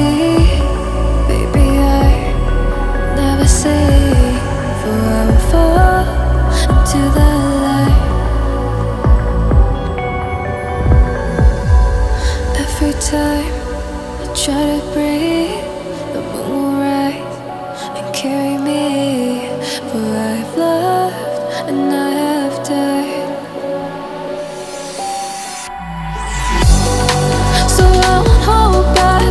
see, baby, I never say, for I will fall into the light. Every time I try to breathe, the moon will rise and carry me, for I've loved and I have died. So I won't hold back,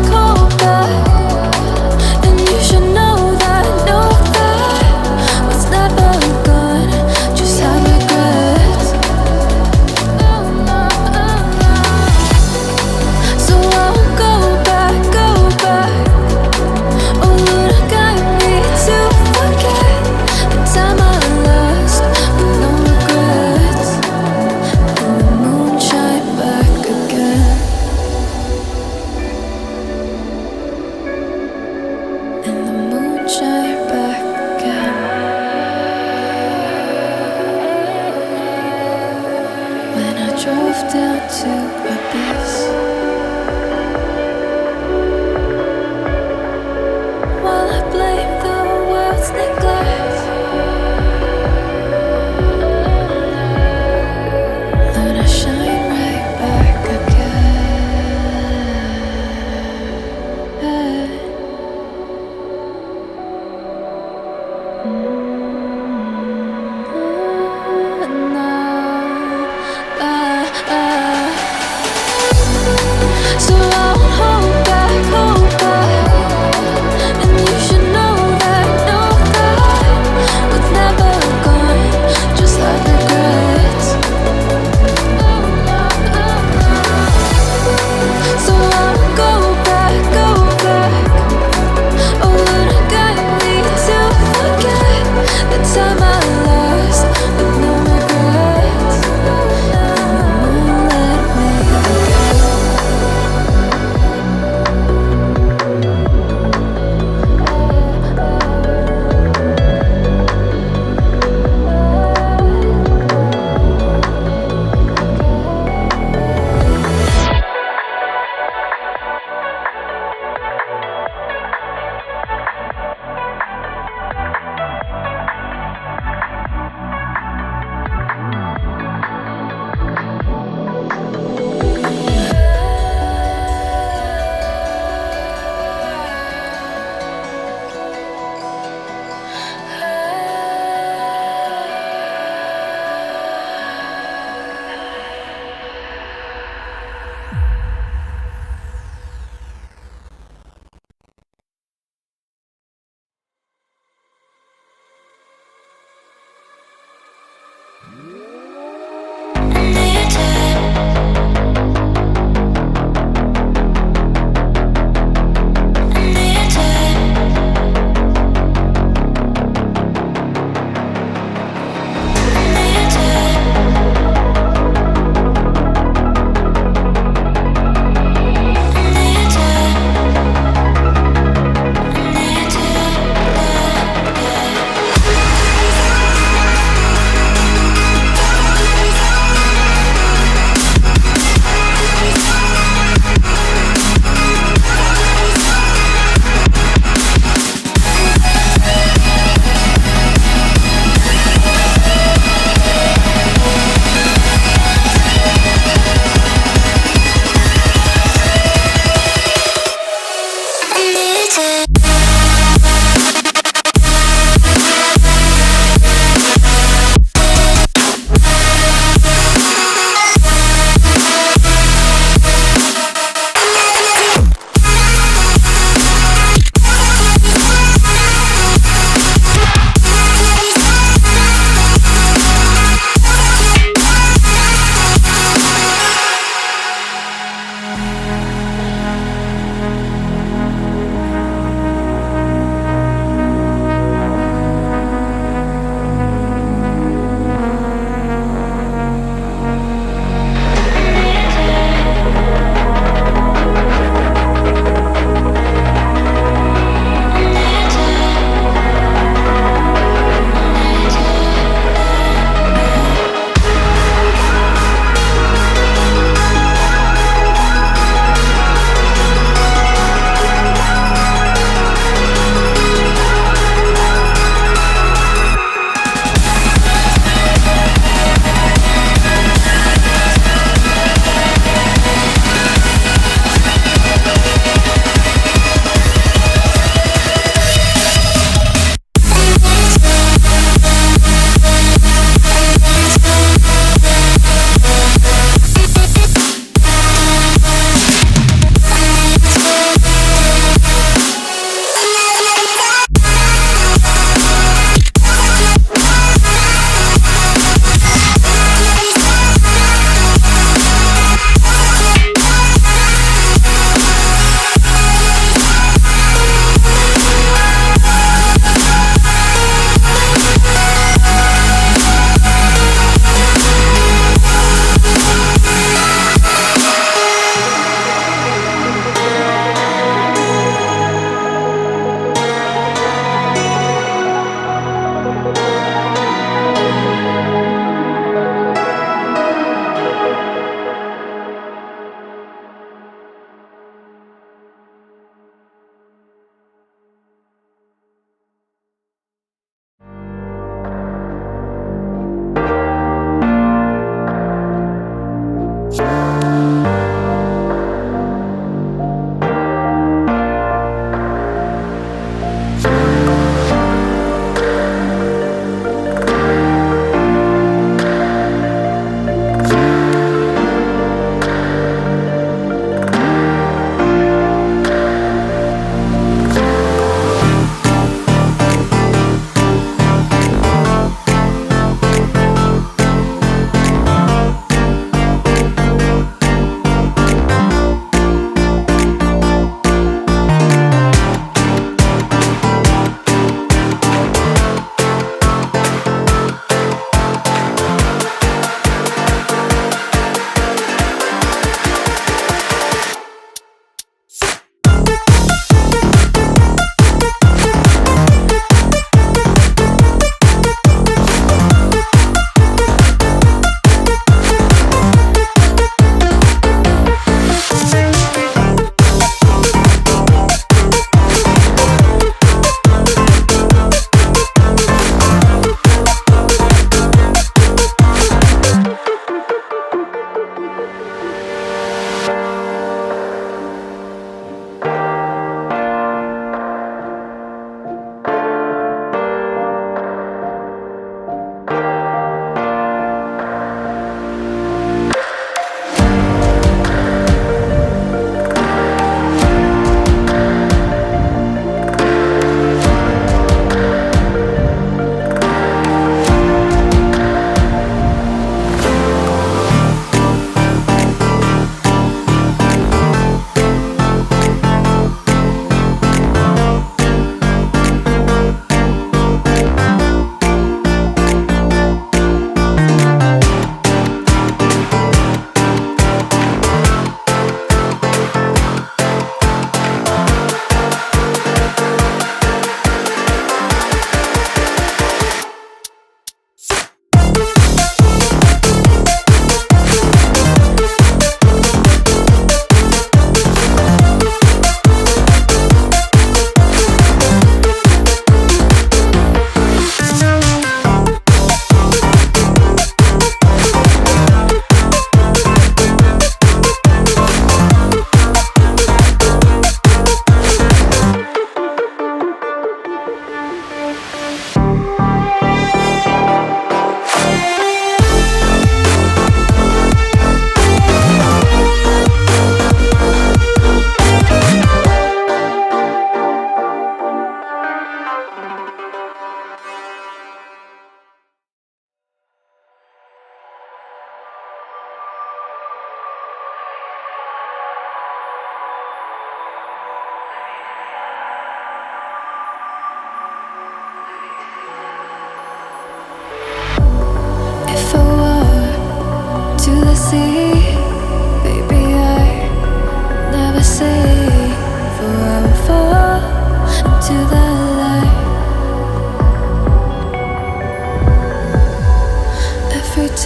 and you should know that what's never gone just have regrets. So I won't go back. Oh Lord, I got me to forget the time I lost with no regrets. And the moon shine back again. And the moon shine back again. When I drove down to abyss, while I blame the world's neglect, Lord, I shine right back again. So I won't hold back, and you should know that what's never gone just like regrets. So I won't go back. Oh Lord, I got me to forget the time I lost with no regrets. And the moon let me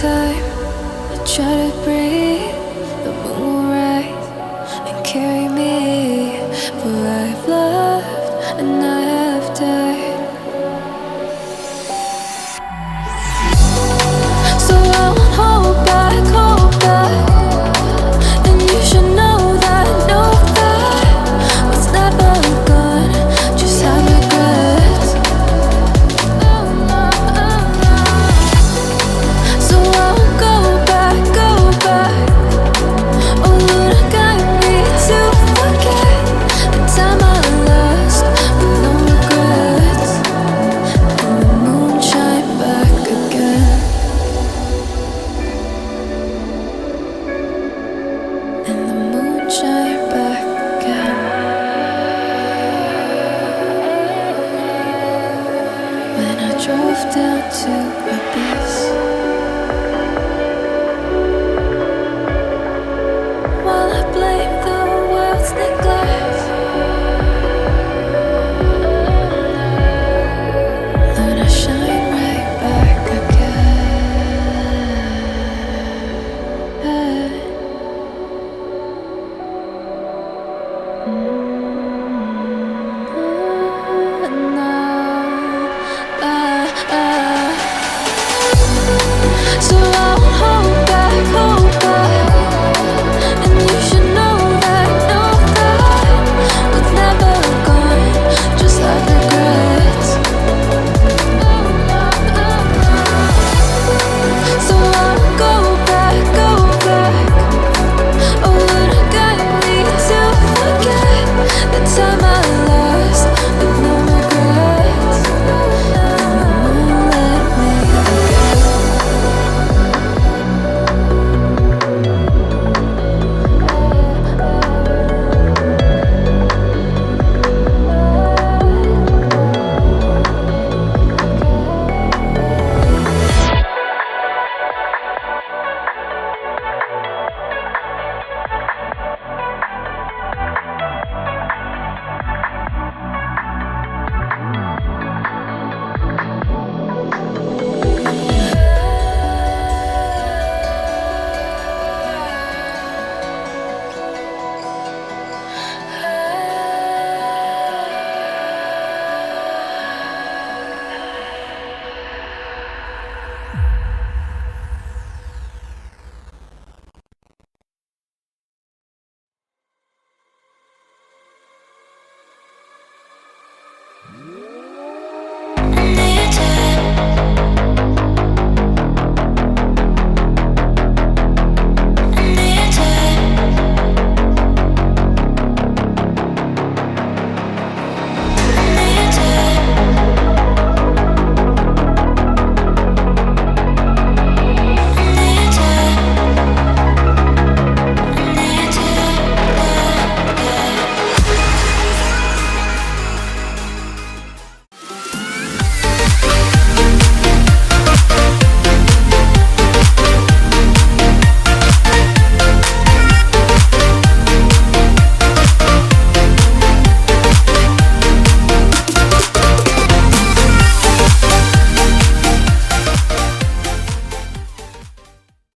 time I try to breathe, the moon will rise and carry me. For I've loved and I have died. So I won't hold back, hold back. And you should know that what's never gone just have regrets. So I won't go back, go back. Oh Lord, I got me to forget the time I lost with no regrets. And the moon shine back again. And the moon shine back again. When I drove down to a beach.